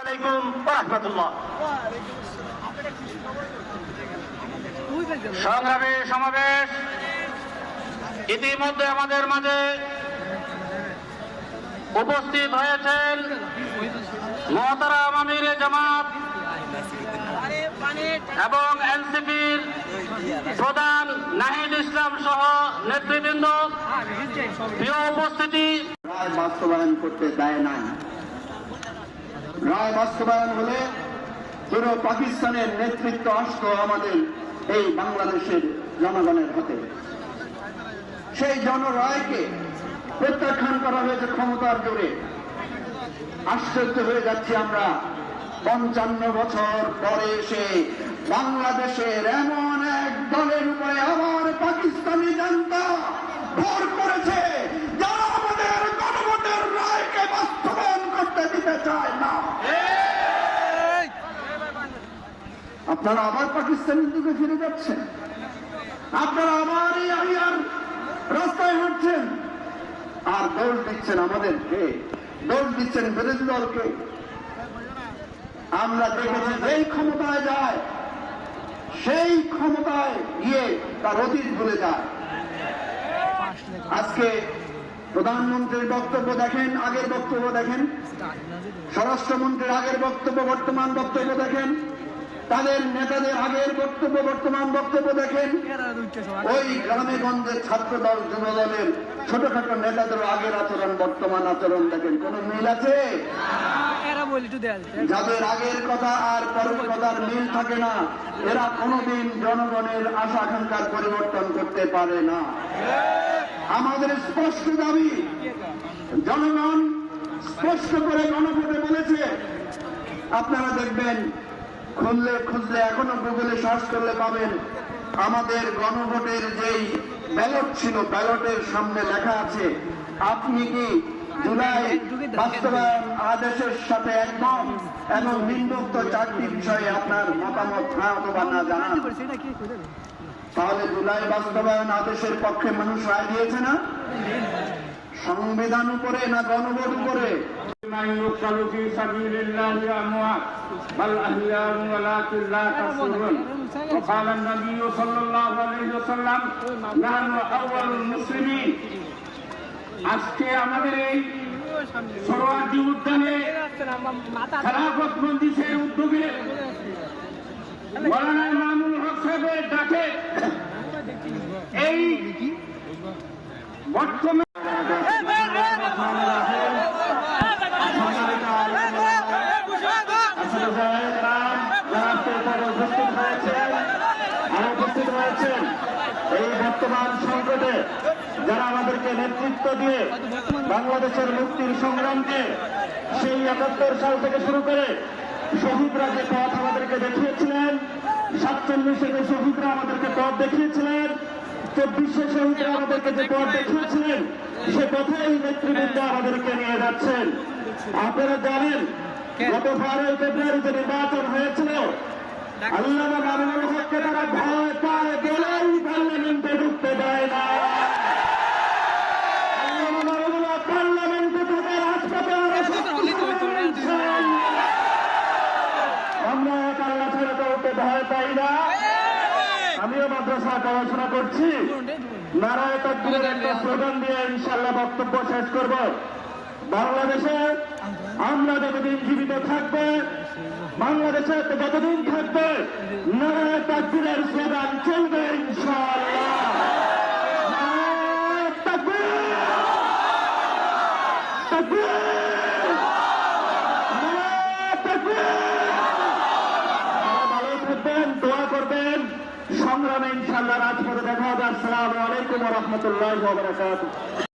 আলাইকুম রাহমাতুল্লাহ। সংগ্রামী সমাবেশ, ইতিমধ্যে আমাদের মাঝে উপস্থিত হয়েছেন মোহতারাম আমিরে জামাত এবং এনসিপির প্রধান নাহিদ ইসলাম সহ নেতৃবৃন্দ। প্রিয় উপস্থিতি, রায় বাস্তবায়ন করতে দেয় নাই। রায় বাস্তবায়ন হলে পুরো পাকিস্তানের নেতৃত্ব আসতো আমাদের এই বাংলাদেশের জনগণের হাতে। সেই জনরায়কে প্রত্যাখ্যান করা হয়েছে ক্ষমতার জোরে। আশ্চর্য হয়ে যাচ্ছি আমরা, 55 বছর পরে এসে বাংলাদেশের এমন এক দলের উপরে আবার পাকিস্তানি জনতা ভর করেছে যারা আমাদের গণভোটের রায়কে বাস্তবায়ন করতে দিতে চায় না। আপনারা আবার পাকিস্তানের দিকে ফিরে যাচ্ছেন, আপনারা আবার এই আইয়ার রাস্তায় হাঁটছেন আর দোষ দিচ্ছেন আমাদেরকে, দোষ দিচ্ছেন বিরোধী দলকে। আমরা দেখেছি যেই ক্ষমতায় যায় সেই ক্ষমতায় গিয়ে তার অতীত ভুলে যায়। আজকে প্রধানমন্ত্রীর বক্তব্য দেখেন, আগের বক্তব্য দেখেন, স্বরাষ্ট্রমন্ত্রীর আগের বক্তব্য, বর্তমান বক্তব্য দেখেন, তাদের নেতাদের আগের বক্তব্য, বর্তমান বক্তব্য দেখেন। ওই গ্রামে গঞ্জের ছাত্র দল, যুব দলের ছোটখাটো নেতাদের আগের আচরণ, বর্তমান আচরণ দেখেন, কোন মিল আছে? যাদের আগের কথা আর পরের কথার মিল থাকে না, এরা কোনদিন জনগণের আশা আকাঙ্ক্ষার পরিবর্তন করতে পারে না। আমাদের স্পষ্ট দাবি, জনগণ স্পষ্ট করে গণভোটে বলেছে। আপনারা দেখবেন, খুঁজলে এখনো গুগলে সার্চ করলে পাবেন, আমাদের গণভোটের যেই ব্যালট ছিল, ব্যালটের সামনে লেখা আছে আপনি কি জুলাই বাস্তবায়ন আদেশের সাথে একমত এবং নিম্নোক্ত 4টি বিষয়ে আপনার মতামত হ্যাঁ অথবা না জানান। তাহলে জুলাই বাস্তবায়ন আদেশের পক্ষে মানুষ রায় দিয়েছে না? সংবিধান উপরে না গণভোট উপরে? আজকে আমাদের এই সোহরাওয়ার্দী উদ্যানে খেলাফত মজলিসের উদ্যোগে মাওলানা ইমামুল হক সাহেবের ডাকে এই বর্তমান উপস্থিত হয়েছেন এই বর্তমান সংকটে যারা আমাদেরকে নেতৃত্ব দিয়ে বাংলাদেশের মুক্তির সংগ্রামকে সেই ৭১ সাল থেকে শুরু করে শহীদরা যে পথ আমাদেরকে দেখিয়েছিলেন, ৪৭-এ যে শহীদরা আমাদেরকে পথ দেখিয়েছিলেন, ২৪-এ শহীদরা আমাদেরকে যে পথ দেখিয়েছিলেন, সে পথেই নেতৃবৃন্দ আমাদেরকে নিয়ে যাচ্ছেন। আপনারা জানেন গত 12 ফেব্রুয়ারি যে নির্বাচন হয়েছিল, আল্লামা মামুনুল হককে তারা ভয় পায় বলেই পার্লামেন্টে ঢুকতে দেয় না। আল্লামা মামুনুল হক পার্লামেন্টে থেকে রাজপথে আমরা এক আল্লাহ ছাড়া কাউকে ভয় পাই না। আমিও মাদ্রাসা পড়াশোনা করছি, নারায়ে তাকবীরের একটা স্লোগান দিয়ে ইনশাআল্লাহ বক্তব্য শেষ করব। বাংলাদেশে আমরা যতদিন জীবিত থাকবে, বাংলাদেশে যতদিন থাকবে, নারায়ে তাকবীরের স্লোগান চলবে ইনশাআল্লাহ। নারায়ে তাকবীর, তাকবীর, নারায়ে তাকবীর। ভালো থাকবেন, দোয়া করবেন, সংগ্রামে ইনশাআল্লাহ রাজপথে দেখা হবে। আসসালামু আলাইকুম ওয়া রাহমাতুল্লাহি ওয়া বারাকাতুহু।